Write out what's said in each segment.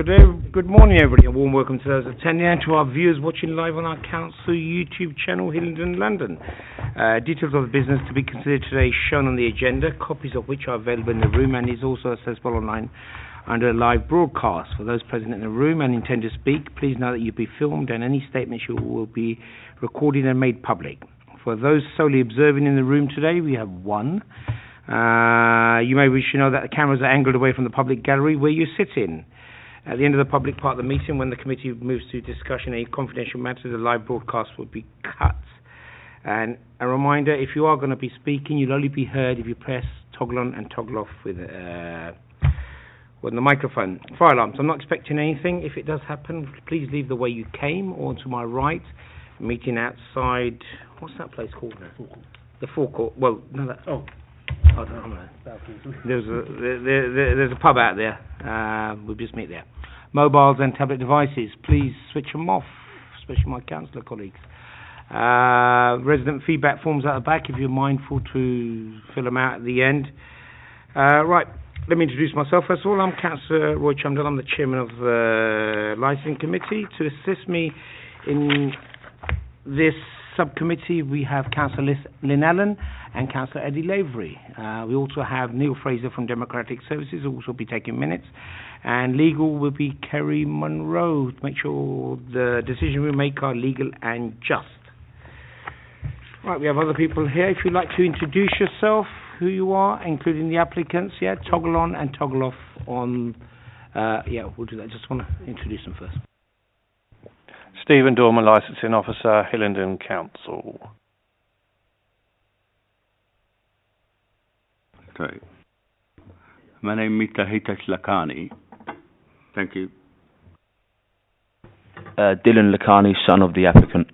Good morning, everybody. A warm welcome to those attending and to our viewers watching live on our council YouTube channel, Hillingdon, London. Details of the business to be considered today shown on the agenda, copies of which are available in the room and is also accessible online under a live broadcast. For those present in the room and intend to speak, please know that you'll be filmed and any statements you will be recorded and made public. For those solely observing in the room today, we have one. You may wish to know that the cameras are angled away from the public gallery where you're sitting. At the end of the public part of the meeting, when the committee moves to discussion any confidential matters, the live broadcast will be cut. And a reminder, if you are going to be speaking, you'll only be heard if you press toggle on and toggle off with the microphone. Fire alarms, I'm not expecting anything. If it does happen, please leave the way you came or to my right. Meeting outside, what's that place called now? The forecourt. Well, no, that. I don't know. There's a pub out there. We'll just meet there. Mobiles and tablet devices, please switch them off, especially my councillor colleagues. Resident feedback forms at the back, if you're mindful to fill them out at the end. Right, let me introduce myself first of all. I'm Councillor Roy Chumdell. I'm the chairman of the Licensing Committee. To assist me in this subcommittee, we have Councillor Lynn Allen and Councillor Eddie Lavery. We also have Neil Fraser from Democratic Services, who will also be taking minutes. And legal will be Kerry Munro, to make sure the decisions we make are legal and just. Right, we have other people here. If you'd like to introduce yourself, who you are, including the applicants, toggle on and toggle off on, we'll do that. Just want to introduce them first. Stephen Dorman, Licensing Officer, Hillingdon Council. Okay. My name is Hitesh Lakhani. Thank you. Dylan Lakhani, son of the applicant.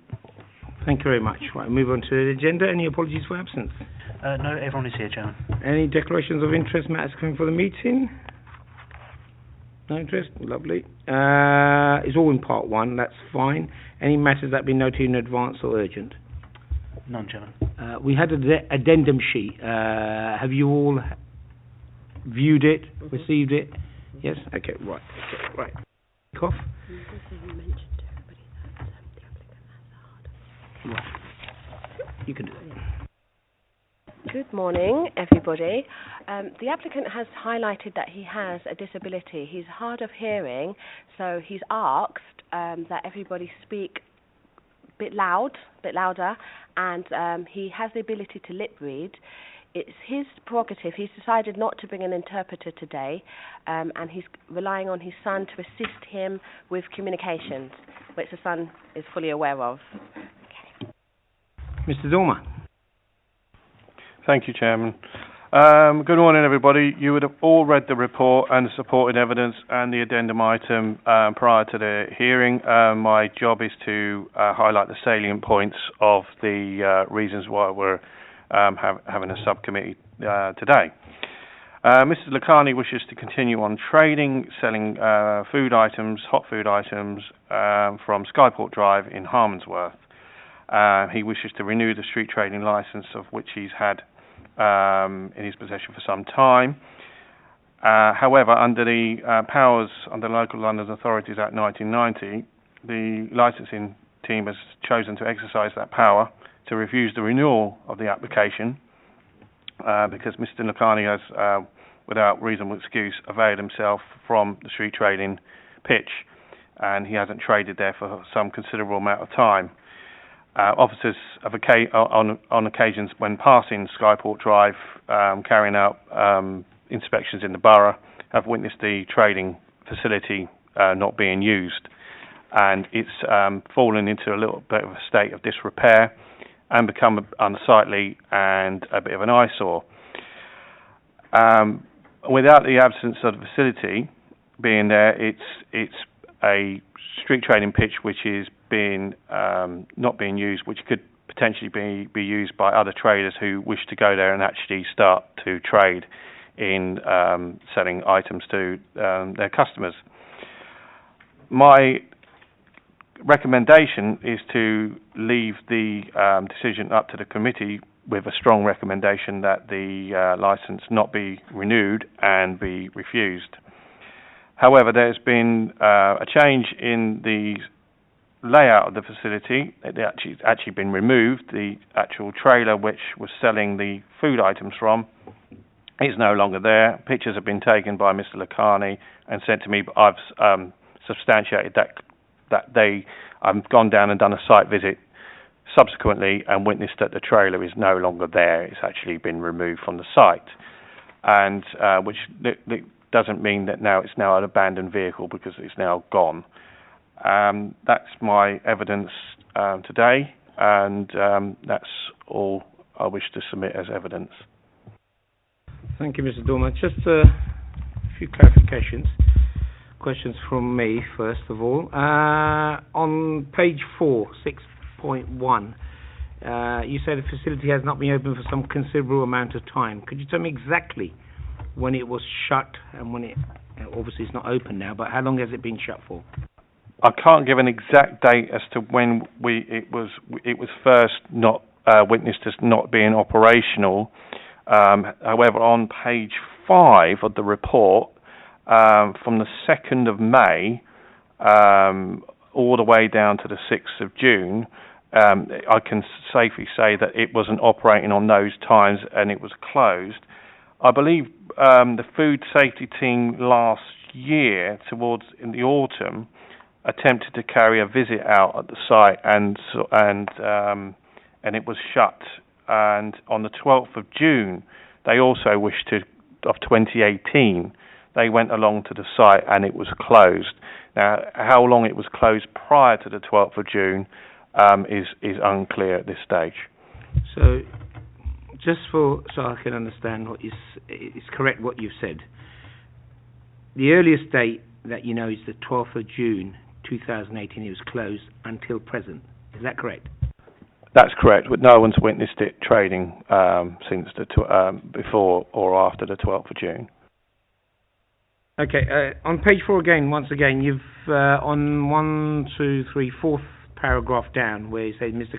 Thank you very much. Right, move on to the agenda. Any apologies for absence? No, everyone is here, Chairman. Any declarations of interest, matters coming for the meeting? No interest? Lovely. It's all in part one, that's fine. Any matters that have been noted in advance or urgent? None, Chairman. We had an addendum sheet. Have you all viewed it, received it? Yes? Okay, right. Cough? You can do it. Good morning, everybody. The applicant has highlighted that he has a disability. He's hard of hearing, so he's asked that everybody speak a bit louder, and he has the ability to lip read. It's his prerogative. He's decided not to bring an interpreter today, and he's relying on his son to assist him with communications, which the son is fully aware of. Okay. Mr. Dormer. Thank you, Chairman. Good morning, everybody. You would have all read the report and the supporting evidence and the addendum item prior to the hearing. My job is to highlight the salient points of the reasons why we're having a subcommittee today. Mr. Lakhani wishes to continue on trading, selling food items, hot food items from Skyport Drive in Harmondsworth. He wishes to renew the street trading licence, of which he's had in his possession for some time. However, under the powers under the Local London Authorities Act 1990, the licensing team has chosen to exercise that power to refuse the renewal of the application because Mr. Lakhani has, without reasonable excuse, availed himself from the street trading pitch, and he hasn't traded there for some considerable amount of time. Officers have on occasions when passing Skyport Drive, carrying out inspections in the Borough, have witnessed the trading facility not being used, and it's fallen into a little bit of a state of disrepair and become unsightly and a bit of an eyesore. Without the absence of the facility being there, it's a street trading pitch which is not being used, which could potentially be used by other traders who wish to go there and actually start to trade in selling items to their customers. My recommendation is to leave the decision up to the committee with a strong recommendation that the licence not be renewed and be refused. However, there's been a change in the layout of the facility. It's actually been removed. The actual trailer which was selling the food items from is no longer there. Pictures have been taken by Mr. Lacani and sent to me, but I've substantiated that I've gone down and done a site visit subsequently and witnessed that the trailer is no longer there. It's actually been removed from the site, and which doesn't mean that it's now an abandoned vehicle, because it's now gone. That's my evidence today, and that's all I wish to submit as evidence. Thank you, Mr. Dormer. Just a few clarifications. Questions from me, first of all. On page 4, 6.1, you say the facility has not been open for some considerable amount of time. Could you tell me exactly when it was shut and when obviously it's not open now, but how long has it been shut for? I can't give an exact date as to when it was first not witnessed as not being operational. However, on page 5 of the report, from the 2nd of May all the way down to the 6th of June, I can safely say that it wasn't operating on those times and it was closed. I believe the food safety team last year, in the autumn, attempted to carry a visit out at the site, and it was shut. And on the 12th of June, they also of 2018, they went along to the site and it was closed. Now, how long it was closed prior to the 12th of June is unclear at this stage. So, just so I can understand is correct what you've said. The earliest date that you know is the 12th of June 2018. It was closed until present. Is that correct? That's correct. But no one's witnessed it trading since before or after the 12th of June. Okay. On page 4 again, once again, you've on 4th paragraph down, where you say Mr.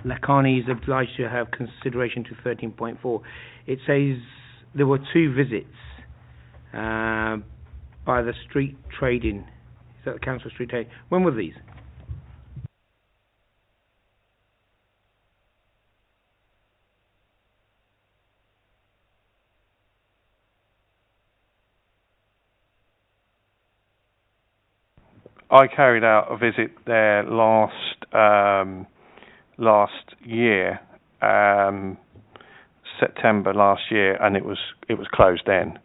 Lacani is obliged to have consideration to 13.4. It says there were 2 visits by the street trading. Is that the council street trading? When were these? I carried out a visit there last year, September last year, and it was closed then.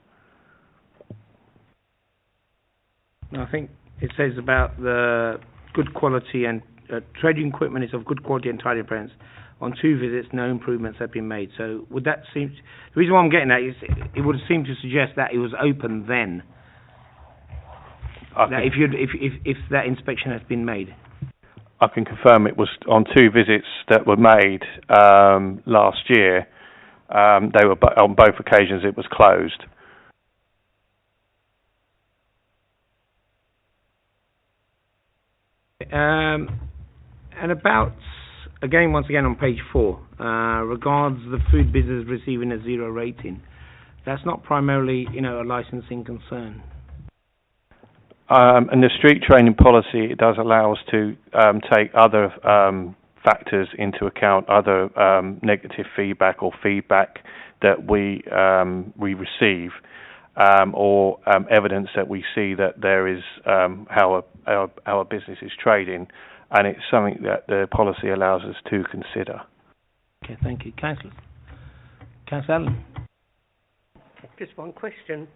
I think it says about the good quality and trading equipment is of good quality and tidy appearance. On 2 visits, no improvements have been made. So would that seem? The reason why I'm getting that is it would seem to suggest that it was open then. That if that inspection has been made. I can confirm it was on 2 visits that were made last year. They were on both occasions. It was closed. And about once again on page 4, regards the food business receiving a 0 rating. That's not primarily a licensing concern. In the street training policy, it does allow us to take other factors into account, other negative feedback or feedback that we receive, or evidence that we see that there is how our business is trading, and it's something that the policy allows us to consider. Okay, thank you. Councillor Allen. Just one question,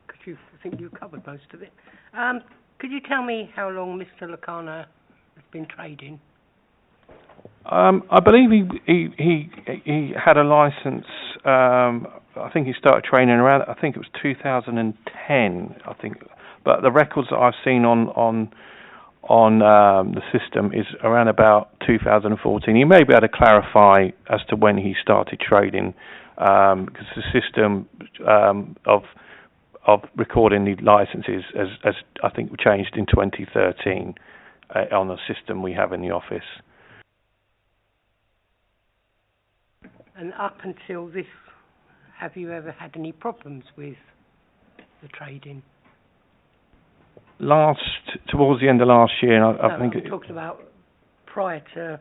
because I think you covered most of it. Could you tell me how long Mr. Lacana has been trading? I believe he had a license. I think he started training around. I think it was 2010. I think, but the records that I've seen on the system is around about 2014. You may be able to clarify as to when he started trading, because the system of recording the licenses as I think changed in 2013 on the system we have in the office. And up until this, have you ever had any problems with the trading? towards the end of last year, and I think... I'm talking about prior to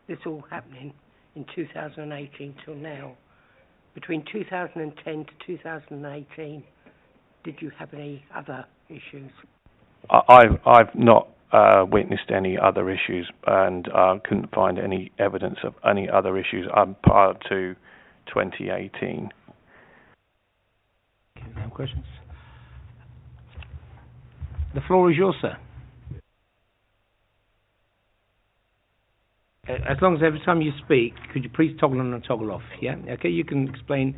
this all happening in 2018 till now. Between 2010 to 2018, did you have any other issues? I've not witnessed any other issues, and couldn't find any evidence of any other issues prior to 2018. Okay, no questions? The floor is yours, sir. As long as every time you speak, could you please toggle on and toggle off, yeah? Okay, you can explain.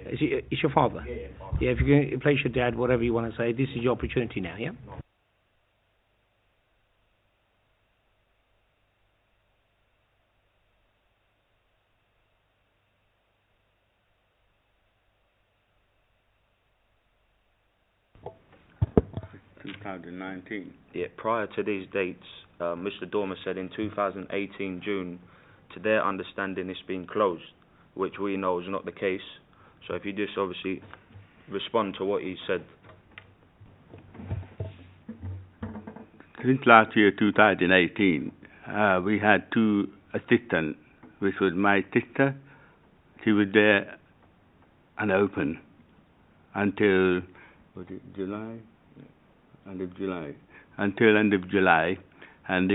It's your father? Yeah, if you can replace your dad, whatever you want to say, this is your opportunity now, yeah? Yeah, prior to these dates, Mr. Dormer said in 2018 June, to their understanding it's been closed, which we know is not the case. So if you just obviously respond to what he said. Since last year, 2018, we had two assistants, which was my sister. She was there and open until, was it July? End of July. Until end of July. And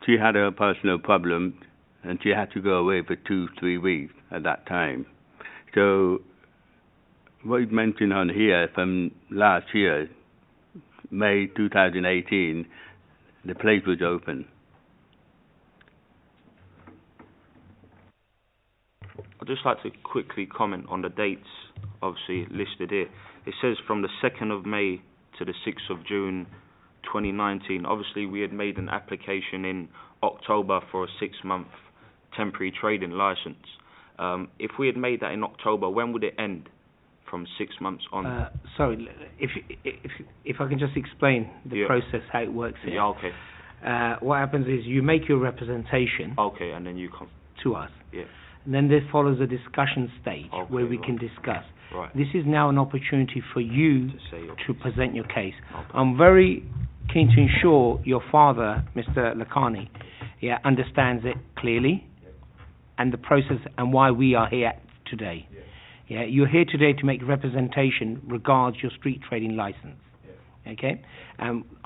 she had a personal problem, and she had to go away for 2-3 weeks at that time. So what you mentioned on here from last year, May 2018, the place was open. I'd just like to quickly comment on the dates, obviously listed here. It says from the 2nd of May to the 6th of June 2019. Obviously, we had made an application in October for a 6-month temporary trading licence. If we had made that in October, when would it end? From 6 months on? Sorry, if I can just explain the process, how it works here. Yeah, okay. What happens is you make your representation. Okay, and then you come to us. Yeah. And then there follows a discussion stage where we can discuss. Right. This is now an opportunity for you to present your case. Okay. I'm very keen to ensure your father, Mr. Lakhani, understands it clearly and the process and why we are here today. Yeah, you're here today to make representation regards your street trading license. Okay?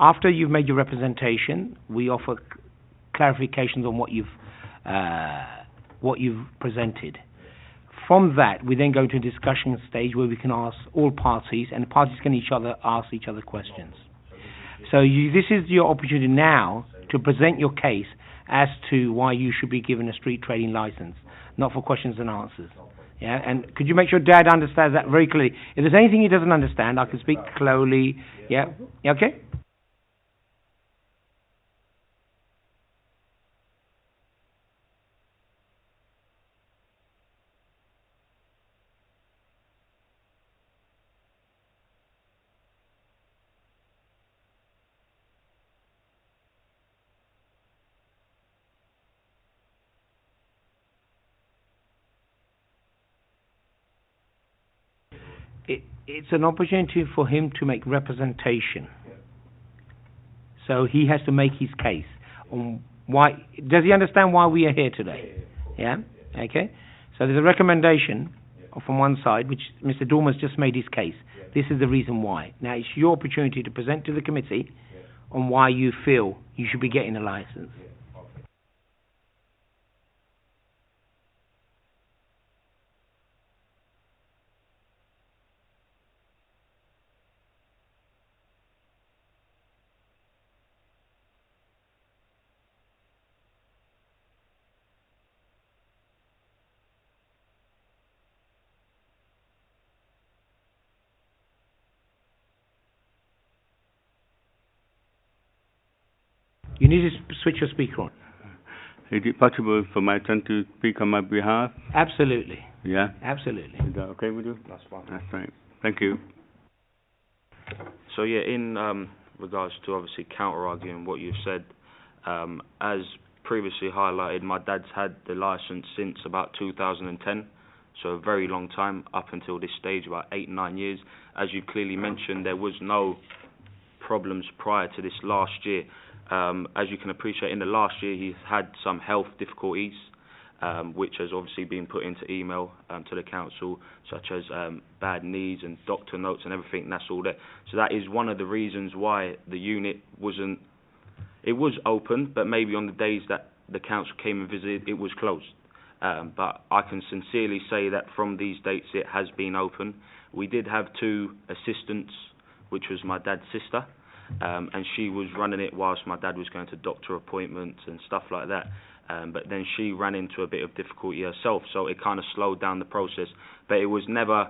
After you've made your representation, we offer clarifications on what you've presented. From that, we then go to a discussion stage where we can ask all parties, and the parties can ask each other questions. So this is your opportunity now to present your case as to why you should be given a street trading license, not for questions and answers. Yeah, and could you make sure Dad understands that very clearly? If there's anything he doesn't understand, I can speak slowly. Yeah, okay? It's an opportunity for him to make representation. So he has to make his case on why. Does he understand why we are here today? Yeah? Okay? So there's a recommendation from one side, which Mr. Dormer's just made his case. This is the reason why. Now it's your opportunity to present to the committee on why you feel you should be getting a license. You need to switch your speaker on. Is it possible for my son to speak on my behalf? Absolutely. Yeah? Absolutely. Is that okay with you? That's fine. That's right. Thank you. So yeah, in regards to obviously counter-arguing what you've said, as previously highlighted, my dad's had the licence since about 2010, so a very long time, up until this stage, about 8-9 years. As you clearly mentioned, there was no problems prior to this last year. As you can appreciate, in the last year he's had some health difficulties, which has obviously been put into email to the council, such as bad knees and doctor notes and everything, and that's all there. So that is one of the reasons why the unit wasn't, it was open, but maybe on the days that the council came and visited, it was closed. But I can sincerely say that from these dates it has been open. We did have 2 assistants, which was my dad's sister, and she was running it whilst my dad was going to doctor appointments and stuff like that. But then she ran into a bit of difficulty herself, so it kind of slowed down the process. But it was never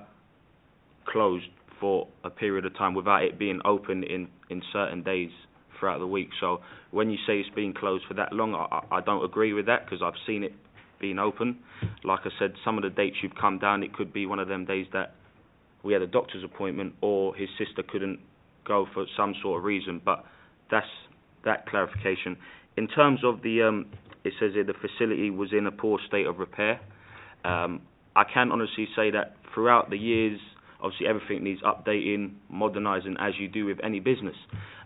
closed for a period of time without it being open in certain days throughout the week. So when you say it's been closed for that long, I don't agree with that, because I've seen it being open. Like I said, some of the dates you've come down, it could be one of them days that we had a doctor's appointment or his sister couldn't go for some sort of reason, but that's that clarification. In terms of the, it says here the facility was in a poor state of repair. I can honestly say that throughout the years, obviously everything needs updating, modernising, as you do with any business.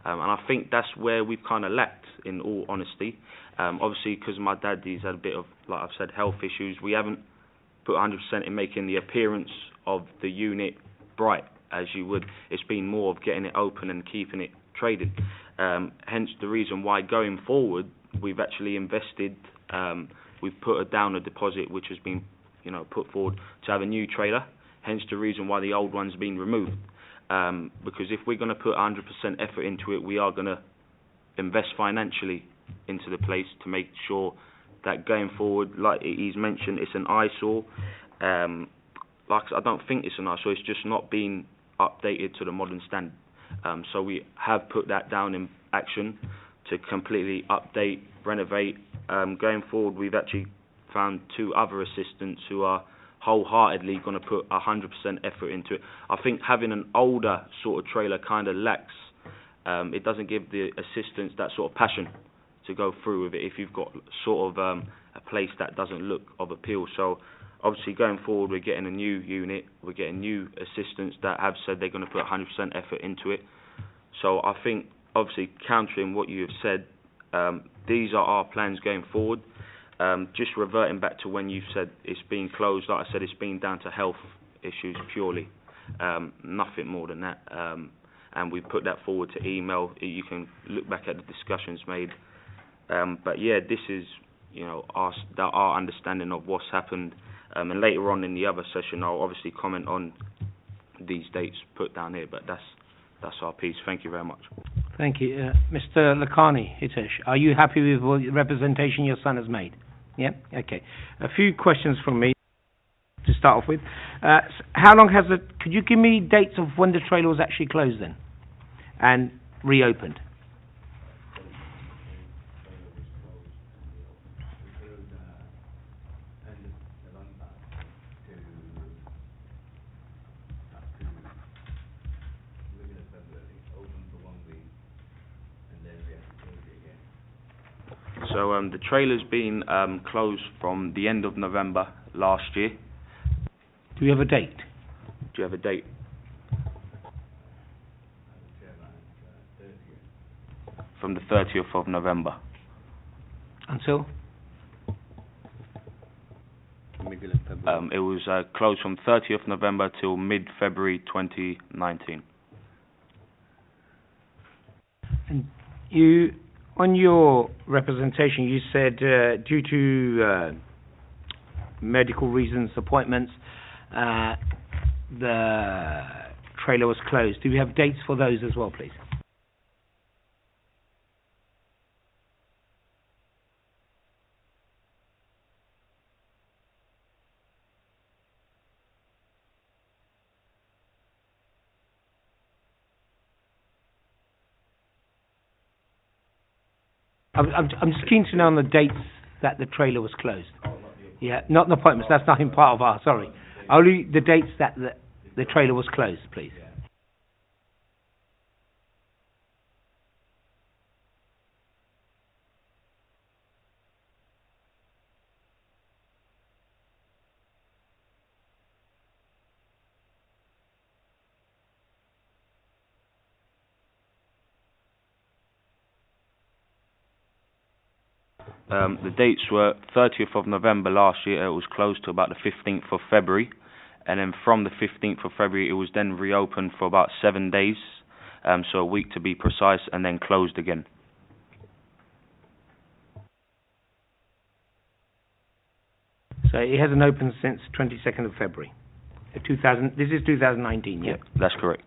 And I think that's where we've kind of lacked, in all honesty. Obviously, because my dad, he's had a bit of, like I've said, health issues, we haven't put 100% in making the appearance of the unit bright, as you would. It's been more of getting it open and keeping it traded. Hence the reason why going forward, we've actually invested, we've put down a deposit which has been, put forward to have a new trailer. Hence the reason why the old one's been removed. Because if we're going to put 100% effort into it, we are going to invest financially into the place to make sure that going forward, like he's mentioned, it's an eyesore. I don't think it's an eyesore, it's just not been updated to the modern standard. So we have put that down in action to completely update, renovate. Going forward, we've actually found 2 other assistants who are wholeheartedly going to put 100% effort into it. I think having an older sort of trailer kind of lacks, it doesn't give the assistants that sort of passion to go through with it if you've got sort of a place that doesn't look of appeal. So obviously going forward, we're getting a new unit, we're getting new assistants that have said they're going to put 100% effort into it. So I think, obviously, countering what you have said, these are our plans going forward. Just reverting back to when you said it's been closed, like I said, it's been down to health issues purely, nothing more than that. And we put that forward to email. You can look back at the discussions made. But yeah, this is, our understanding of what's happened. And later on in the other session, I'll obviously comment on these dates put down here. But that's our piece. Thank you very much. Thank you. Mr. Lakhani, Hitesh, are you happy with what representation your son has made? Yeah? Okay. A few questions from me to start off with. How long has it... Could you give me dates of when the trailer was actually closed then and reopened? So the trailer's been closed from the end of November last year. Do you have a date? Do you have a date? From the 30th of November. Until? It was closed from 30th November till mid-February 2019. And you... On your representation, you said due to medical reasons, appointments, the trailer was closed. Do we have dates for those as well, please? I'm just keen to know on the dates that the trailer was closed. Yeah, not the appointments. That's not in part of our. Sorry, only the dates that the trailer was closed, please. The dates were 30th of November last year. It was closed to about the 15th of February. And then from the 15th of February, it was then reopened for about 7 days, so a week to be precise, and then closed again. So it hasn't opened since 22nd of February. This is 2019, yeah? That's correct.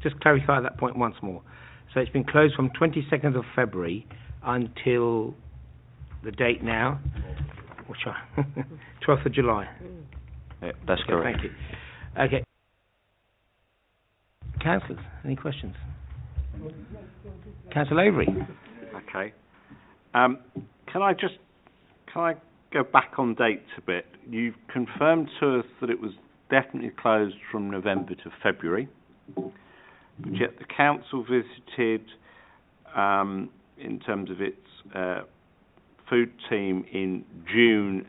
Just clarify that point once more. So it's been closed from 22nd of February until the date now, which are 12th of July. Yeah, that's Okay, correct. thank you. Okay. Councillors, any questions? Councillor Avery. Okay. Can I go back on dates a bit? You've confirmed to us that it was definitely closed from November to February, but yet the council visited, in terms of its food team, in June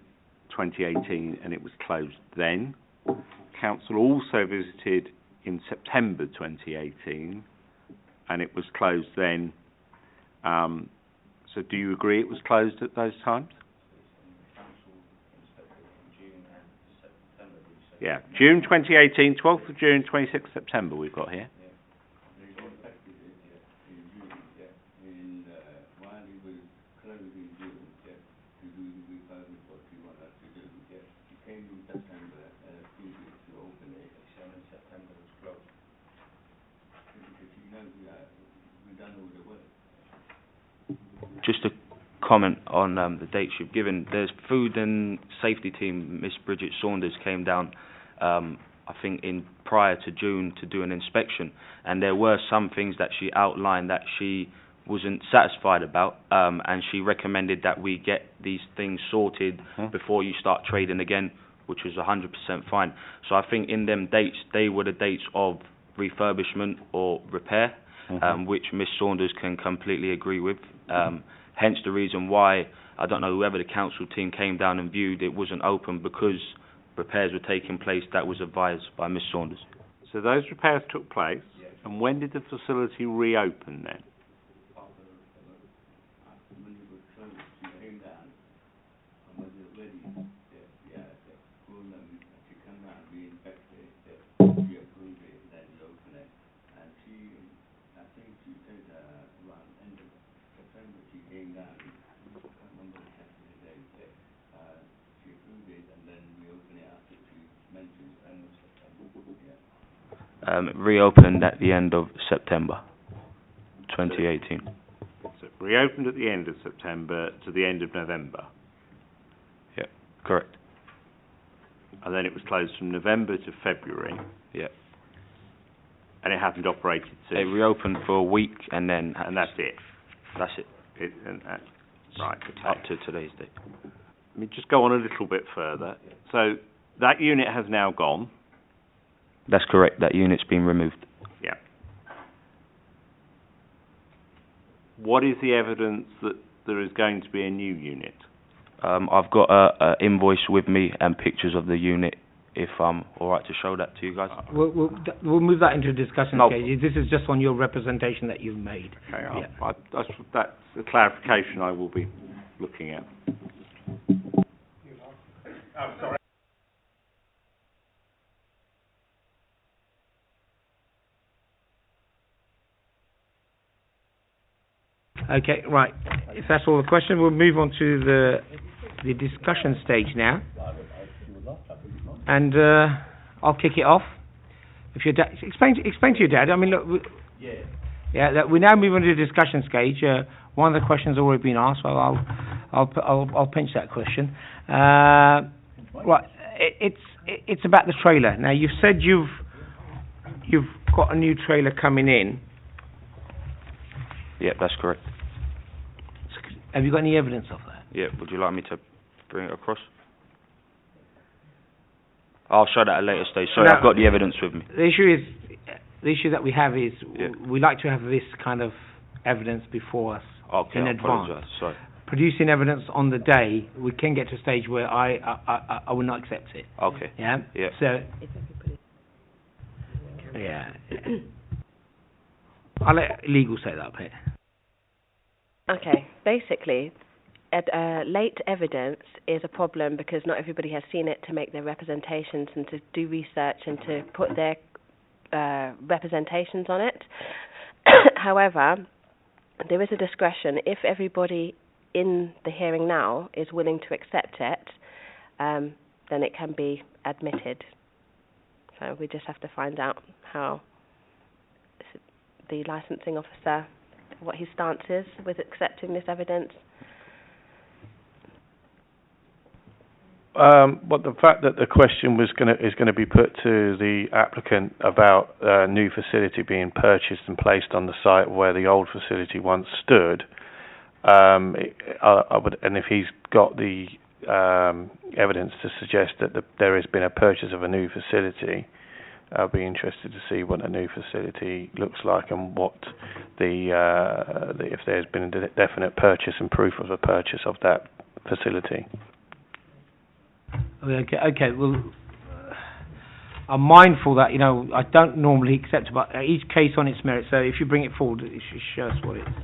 2018, and it was closed then. Council also visited in September 2018, and it was closed then. So do you agree it was closed at those times? Yeah, June 2018, 12th of June, 26th September we've got here. Just to comment on the dates you've given, there's food and safety team, Miss Bridget Saunders came down, I think in prior to June, to do an inspection, and there were some things that she outlined that she wasn't satisfied about, and she recommended that we get these things sorted before you start trading again, which was 100% fine. So I think in them dates, they were the dates of refurbishment or repair, which Miss Saunders can completely agree with. Hence the reason why, I don't know, whoever the council team came down and viewed, it wasn't open because repairs were taking place. That was advised by Miss Saunders. So those repairs took place, and when did the facility reopen then? Reopened at the end of September 2018. So it reopened at the end of September to the end of November? Yeah, correct. And then it was closed from November to February? Yeah. And it hasn't operated since? It reopened for a week and then... And that's it? That's it. Right, okay. Up to today's date. Let me just go on a little bit further. So that unit has now gone? That's correct. That unit's been removed. Yeah. What is the evidence that there is going to be a new unit? I've got a invoice with me and pictures of the unit, if I'm all right to show that to you guys. We'll move that into discussion. Okay. This is just on your representation that you've made. Okay, that's the clarification I will be looking at. Oh, sorry. Okay, right. If that's all the question, we'll move on to the discussion stage now. And I'll kick it off. If your dad, explain to your dad. I mean, look. That we now move on to the discussion stage. One of the questions has already been asked, so I'll pinch that question. Right, it's about the trailer. Now you've said you've got a new trailer coming in. Yeah, that's correct. Have you got any evidence of that? Yeah, would you like me to bring it across? I'll show that at a later stage. Sorry, I've got the evidence with me. The issue that we have is we like to have this kind of evidence before us in advance. Sorry. Producing evidence on the day, we can get to a stage where I will not accept it. Okay. Yeah. Yeah. So. Yeah. I'll let legal say that bit. Okay, basically, late evidence is a problem because not everybody has seen it to make their representations and to do research and to put their representations on it. However, there is a discretion. If everybody in the hearing now is willing to accept it, then it can be admitted. So we just have to find out how the licensing officer, what his stance is with accepting this evidence. But the fact that the question is going to be put to the applicant about a new facility being purchased and placed on the site where the old facility once stood, and if he's got the evidence to suggest that there has been a purchase of a new facility, I'll be interested to see what a new facility looks like and what if there's been a definite purchase and proof of a purchase of that facility. Okay. Well, I'm mindful that I don't normally accept, but each case on its merit. So if you bring it forward, it should show us what it is.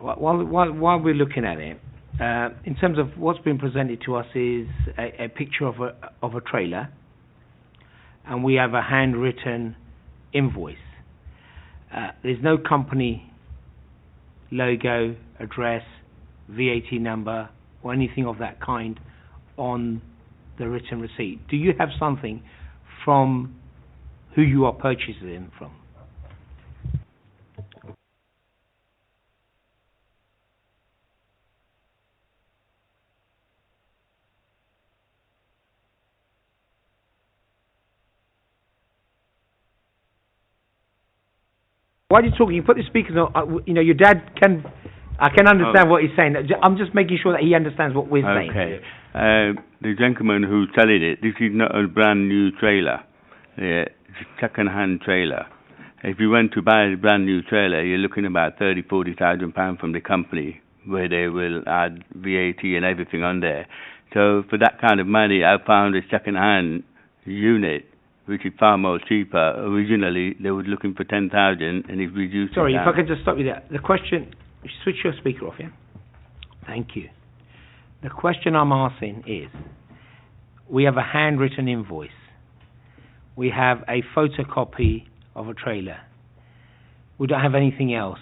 While we're looking at it, in terms of what's been presented to us is a picture of a trailer, and we have a handwritten invoice. There's no company logo, address, VAT number, or anything of that kind on the written receipt. Do you have something from who you are purchasing them from? Why are you talking? You put the speakers on. Your dad can. I can understand what he's saying. I'm just making sure that he understands what we're saying. Okay. The gentleman who's selling it, this is not a brand new trailer. Yeah, it's a second-hand trailer. If you went to buy a brand new trailer, you're looking about £30,000-40,000 from the company, where they will add VAT and everything on there. So for that kind of money, I found a second-hand unit, which is far more cheaper. Originally, they were looking for 10,000, and it's reduced. Sorry, if I could just stop you there. The question, switch your speaker off, yeah? Thank you. The question I'm asking is, we have a handwritten invoice. We have a photocopy of a trailer. We don't have anything else.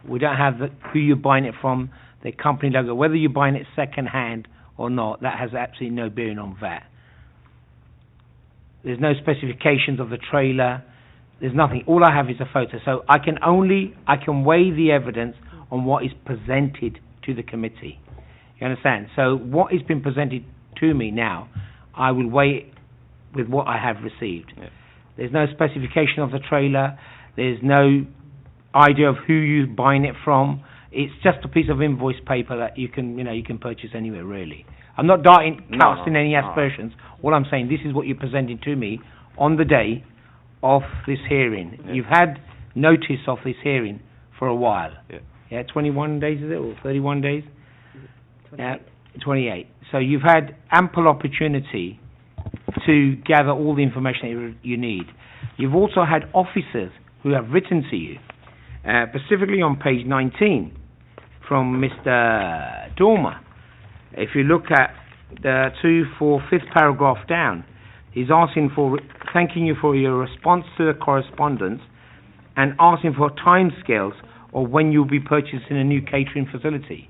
We don't have who you're buying it from, the company logo. Whether you're buying it second hand or not, that has absolutely no bearing on VAT. There's no specifications of the trailer. There's nothing. All I have is a photo. So I can weigh the evidence on what is presented to the committee. You understand? So what has been presented to me now, I will weigh it with what I have received. Yeah. There's no specification of the trailer. There's no idea of who you're buying it from. It's just a piece of invoice paper that you can purchase anywhere, really. I'm not casting any aspersions. All I'm saying, this is what you're presenting to me on the day of this hearing. Yeah. You've had notice of this hearing for a while. Yeah, 21 days is it, or 31 days? 28. So you've had ample opportunity to gather all the information you need. You've also had officers who have written to you, specifically on page 19 from Mr. Dormer. If you look at the 5th paragraph down, he's thanking you for your response to the correspondence and asking for timescales or when you'll be purchasing a new catering facility.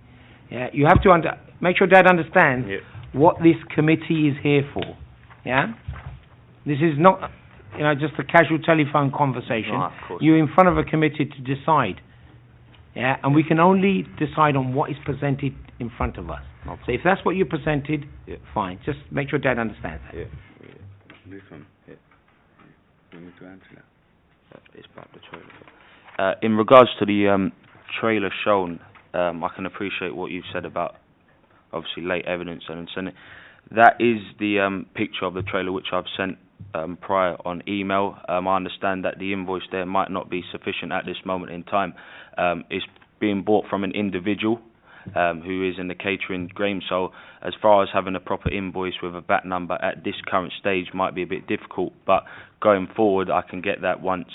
Yeah, you have to make sure Dad understands what this committee is here for. Yeah, this is not just a casual telephone conversation. No, of course. You're in front of a committee to decide Yeah, and we can only decide on what is presented in front of us. Okay. So if that's what you presented, Yeah. fine. Just make sure Dad understands that. Yeah. This one. Yeah. You want me to answer that? It's about the trailer. In regards to the trailer shown, I can appreciate what you've said about obviously late evidence and sending. That is the picture of the trailer which I've sent prior on email. I understand that the invoice there might not be sufficient at this moment in time. It's being bought from an individual who is in the catering game, so as far as having a proper invoice with a VAT number at this current stage might be a bit difficult, but going forward I can get that once,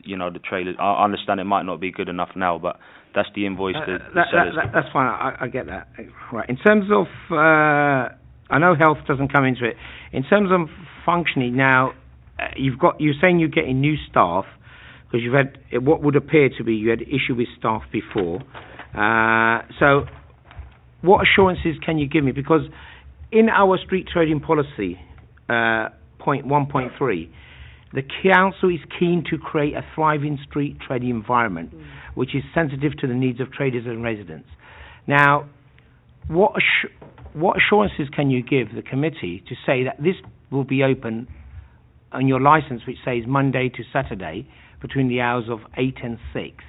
you know, the trailer. I understand it might not be good enough now, but that's the invoice the sellers. That's fine. I get that. Right. In terms of, I know health doesn't come into it. In terms of functioning now, you're saying you're getting new staff because you've had what would appear to be you had issue with staff before. So, what assurances can you give me? Because in our street trading policy, point 1.3. The council is keen to create a thriving street trading environment which is sensitive to the needs of traders and residents. Now, what assurances can you give the committee to say that this will be open on your licence, which says Monday to Saturday between the hours of 8 and 6?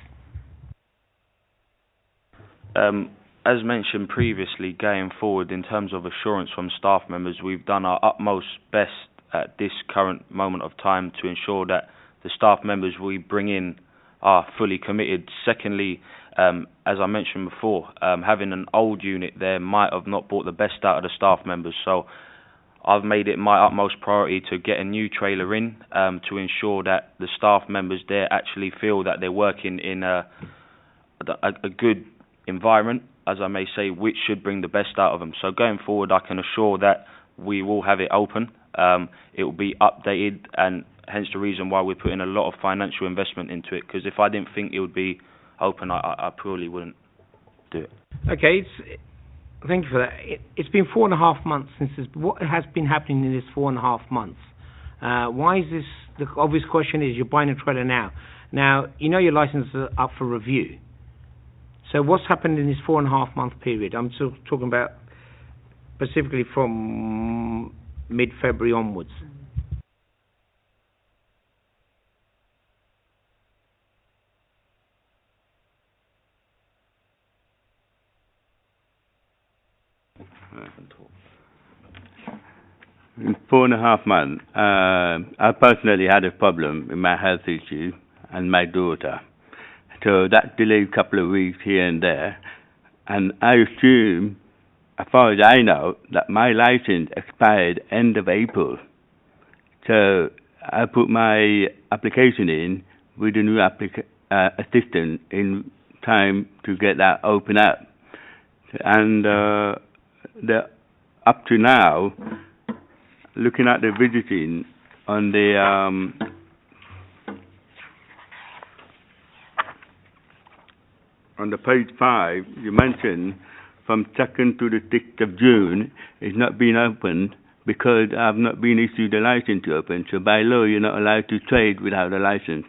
As mentioned previously, going forward in terms of assurance from staff members, we've done our utmost best at this current moment of time to ensure that the staff members we bring in are fully committed. Secondly, as I mentioned before, having an old unit there might have not brought the best out of the staff members, so I've made it my utmost priority to get a new trailer in to ensure that the staff members there actually feel that they're working in a good environment, as I may say, which should bring the best out of them. So going forward, I can assure that we will have it open. It will be updated, and hence the reason why we're putting a lot of financial investment into it, because if I didn't think it would be open, I probably wouldn't do it. Okay, thank you for that. It's been 4.5 months since this. What has been happening in this 4.5 months? Why is this? The obvious question is, you're buying a trailer now. Now, you know your license is up for review. So what's happened in this 4.5 month period? I'm still talking about specifically from mid-February onwards. In 4.5 months, I personally had a problem with my health issue and my daughter. So that delayed a couple of weeks here and there. And I assume, as far as I know, that my license expired end of April. So I put my application in with a new assistant in time to get that open up. And up to now, looking at the visiting on the on the page 5, you mentioned from 2nd to the 6th of June, it's not been opened because I've not been issued a license to open. So by law, you're not allowed to trade without a license.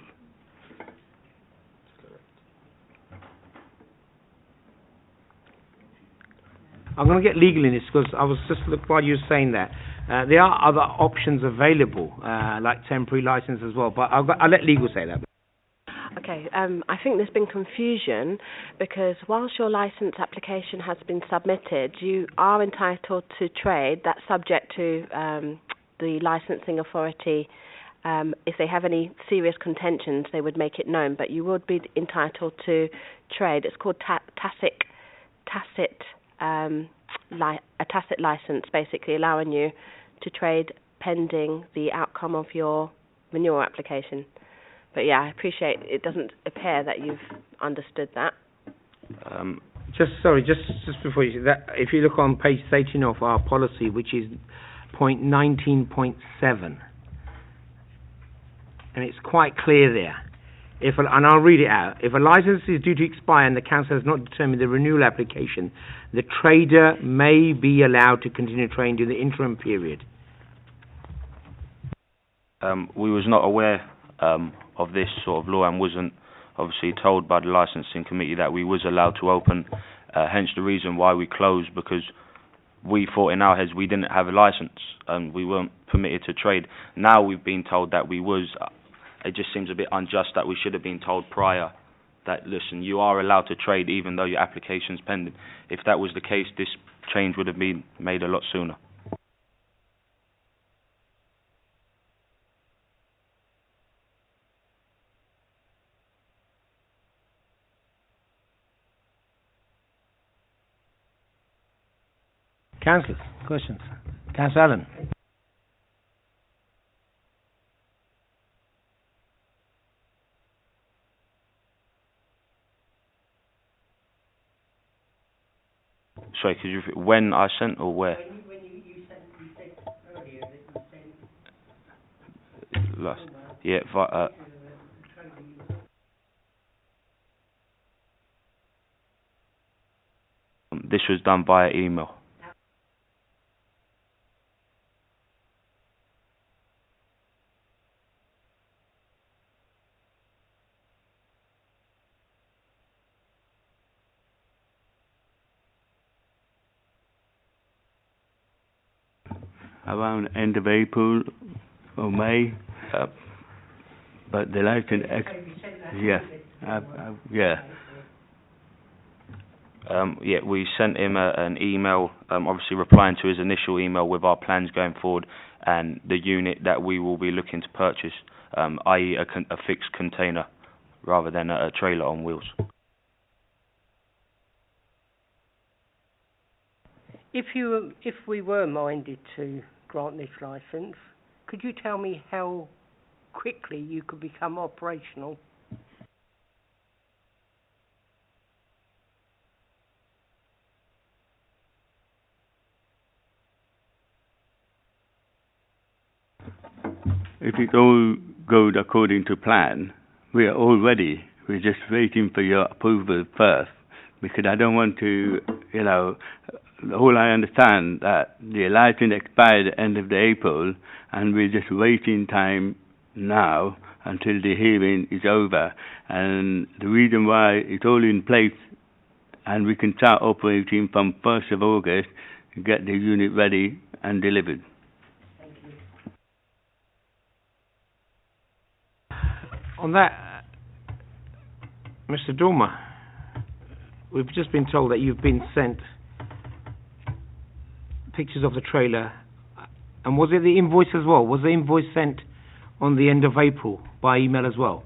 I'm going to get legal in this because I was just while you were saying that. There are other options available, like temporary license as well, but I'll let legal say that. Okay, I think there's been confusion because whilst your licence application has been submitted, you are entitled to trade. That's subject to the licensing authority. If they have any serious contentions, they would make it known, but you would be entitled to trade. It's called a tacit license, basically allowing you to trade pending the outcome of your renewal application. But yeah, I appreciate it doesn't appear that you've understood that. Just before you say that, if you look on page 18 of our policy, which is point 19.7, and it's quite clear there. And I'll read it out. If a license is due to expire and the council has not determined the renewal application, the trader may be allowed to continue trading during the interim period. We was not aware of this sort of law and wasn't obviously told by the licensing committee that we was allowed to open, hence the reason why we closed, because we thought in our heads we didn't have a license and we weren't permitted to trade. Now we've been told that we was. It just seems a bit unjust that we should have been told prior that, listen, you are allowed to trade even though your application's pending. If that was the case, this change would have been made a lot sooner. Councillors, questions? Councillor Allen. Sorry, could you when I sent or where? When you said earlier that you sent Last, yeah, this was done via email. Around end of April or May, but the license, yeah, yeah. Yeah, we sent him an email, obviously replying to his initial email with our plans going forward and the unit that we will be looking to purchase, i.e. a fixed container rather than a trailer on wheels. If we were minded to grant this licence, could you tell me how quickly you could become operational? If it all goes according to plan, we are all ready. We're just waiting for your approval first, because I don't want to, all I understand that the license expired at the end of the April, and we're just waiting time now until the hearing is over. And the reason why it's all in place and we can start operating from 1st of August to get the unit ready and delivered. Thank you. On that, Mr. Dormer, we've just been told that you've been sent pictures of the trailer, and was it the invoice as well? Was the invoice sent on the end of April by email as well?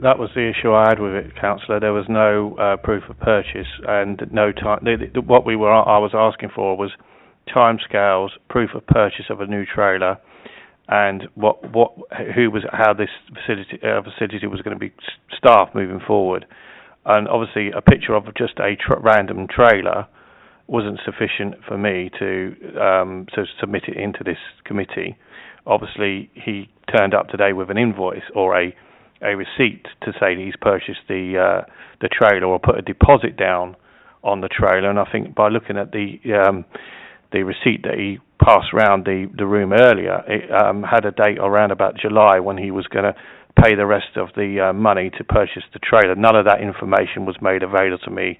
That was the issue I had with it, Councillor. There was no proof of purchase and no time. What I was asking for was timescales, proof of purchase of a new trailer, and how this facility was going to be staffed moving forward. And obviously, a picture of just a random trailer wasn't sufficient for me to submit it into this committee. Obviously, he turned up today with an invoice or a receipt to say that he's purchased the trailer or put a deposit down on the trailer. And I think by looking at the receipt that he passed around the room earlier, it had a date around about July when he was going to pay the rest of the money to purchase the trailer. None of that information was made available to me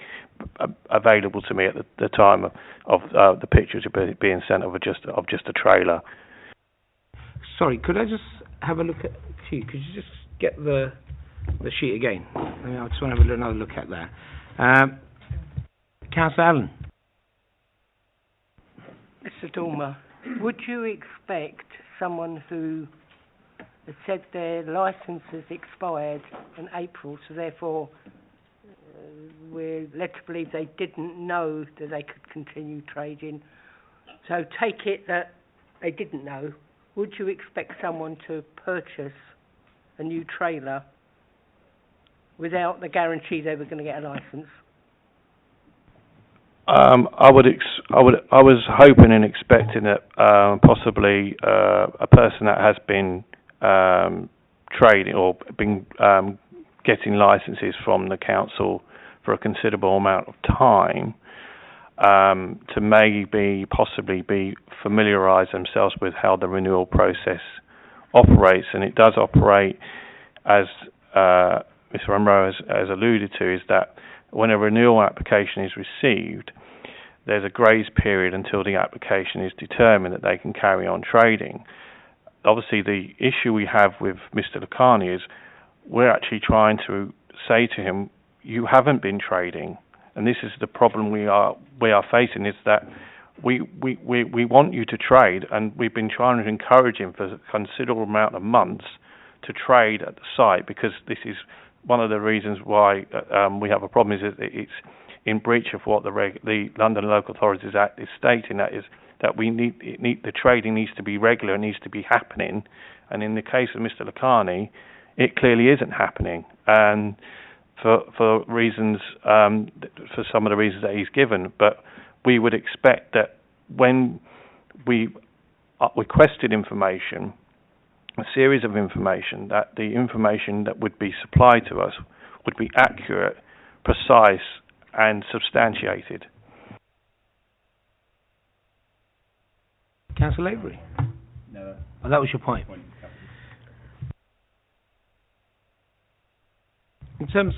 at the time of the pictures being sent of just a trailer. Sorry, could I just have a look at you? Could you just get the sheet again? I just want to have another look at that. Councillor Allen. Mr. Dormer, would you expect someone who has said their licence has expired in April, so therefore we're led to believe they didn't know that they could continue trading, so take it that they didn't know, would you expect someone to purchase a new trailer without the guarantee they were going to get a licence? I was hoping and expecting that possibly a person that has been trading or been getting licences from the council for a considerable amount of time to maybe possibly be familiarise themselves with how the renewal process operates, and it does operate as Mr. Monroe has alluded to, is that when a renewal application is received, there's a grace period until the application is determined that they can carry on trading. Obviously, the issue we have with Mr. Lacani is we're actually trying to say to him, you haven't been trading, and this is the problem we are facing, is that we want you to trade, and we've been trying to encourage him for a considerable amount of months to trade at the site, because this is one of the reasons why we have a problem, is that it's in breach of what the London Local Authorities Act is stating, that is that the trading needs to be regular, it needs to be happening, and in the case of Mr. Lacani, it clearly isn't happening, and for reasons, for some of the reasons that he's given. But we would expect that when we requested information, a series of information, that the information that would be supplied to us would be accurate, precise, and substantiated. Councillor Avery? No. Oh, that was your point. In terms,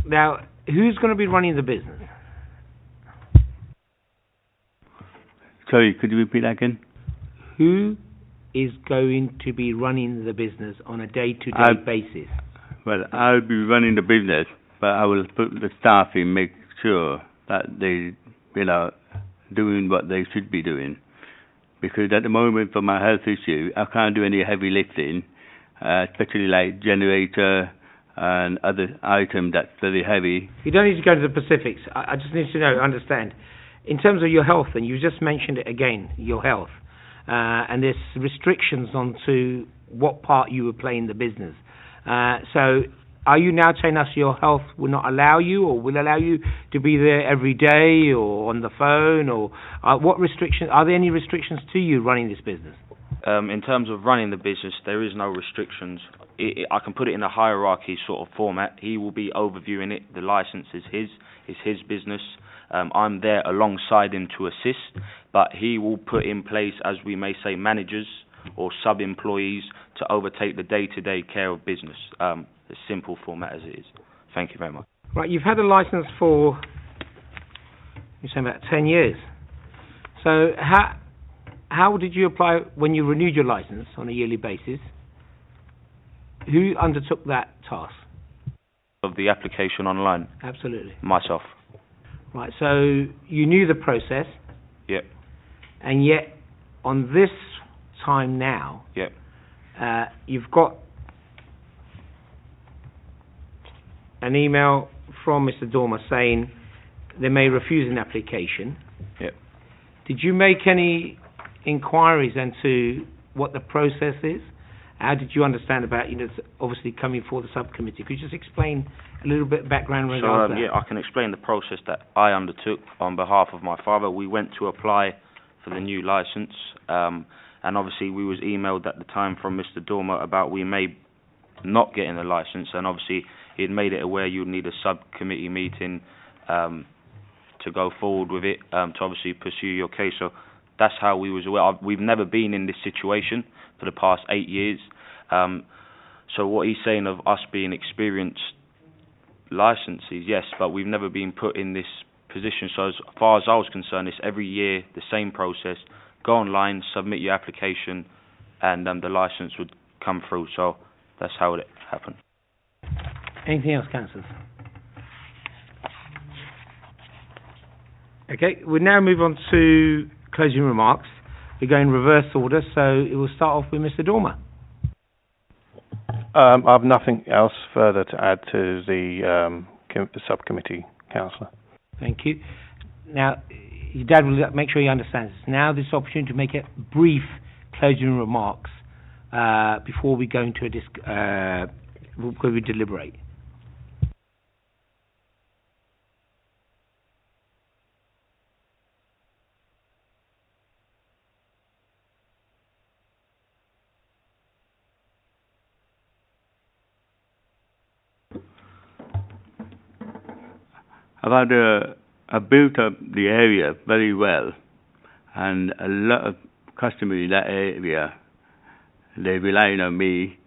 now, who's going to be running the business? Sorry, could you repeat that again? Who is going to be running the business on a day-to-day basis? Well, I'll be running the business, but I will put the staff in, make sure that they, doing what they should be doing. Because at the moment, for my health issue, I can't do any heavy lifting, especially like generator and other items that's very heavy. You don't need to go to the specifics. I just need to understand. In terms of your health, and you just mentioned it again, your health, and there's restrictions on to what part you would play in the business. So are you now telling us your health will not allow you, or will allow you to be there every day or on the phone, or what restrictions, are there any restrictions to you running this business? In terms of running the business, there is no restrictions. I can put it in a hierarchy sort of format. He will be overviewing it. The license is his business. I'm there alongside him to assist, but he will put in place, as we may say, managers or sub-employees to overtake the day-to-day care of business. The simple format as it is. Thank you very much. Right, you've had a license for, you're saying about 10 years. So how did you apply when you renewed your license on a yearly basis? Who undertook that task? Of the application online? Absolutely. Myself. Right, so you knew the process. Yep. And yet, on this time now, yep, you've got an email from Mr. Dormer saying they may refuse an application. Yep. Did you make any inquiries into what the process is? How did you understand about, obviously coming for the subcommittee? Could you just explain a little bit of background regarding that? Yeah, I can explain the process that I undertook on behalf of my father. We went to apply for the new licence, and obviously we was emailed at the time from Mr. Dormer about we may not getting a licence, and obviously he had made it aware you would need a subcommittee meeting to go forward with it, to obviously pursue your case. So that's how we was aware. We've never been in this situation for the past 8 years. So what he's saying of us being experienced licensees, yes, but we've never been put in this position. So as far as I was concerned, it's every year the same process. Go online, submit your application, and the licence would come through. So that's how it happened. Anything else, councillors? Okay, we'll now move on to closing remarks. We go in reverse order, so it will start off with Mr. Dormer. I have nothing else further to add to the subcommittee, councillor. Thank you. Now, your dad will make sure he understands this. Now, this opportunity to make a brief closing remarks before we go into before we deliberate. I built up the area very well, and a lot of customers in that area, they rely on me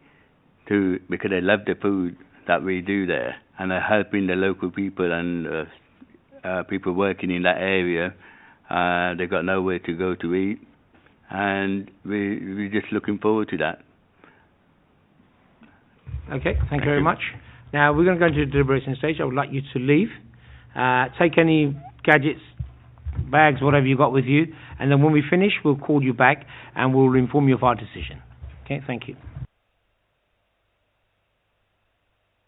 because they love the food that we do there, and helping the local people and people working in that area. They've got nowhere to go to eat, and we're just looking forward to that. Okay, thank you very much. Now, we're going to go into the deliberation stage. I would like you to leave. Take any gadgets, bags, whatever you got with you, and then when we finish, we'll call you back and we'll inform you of our decision. Okay, thank you.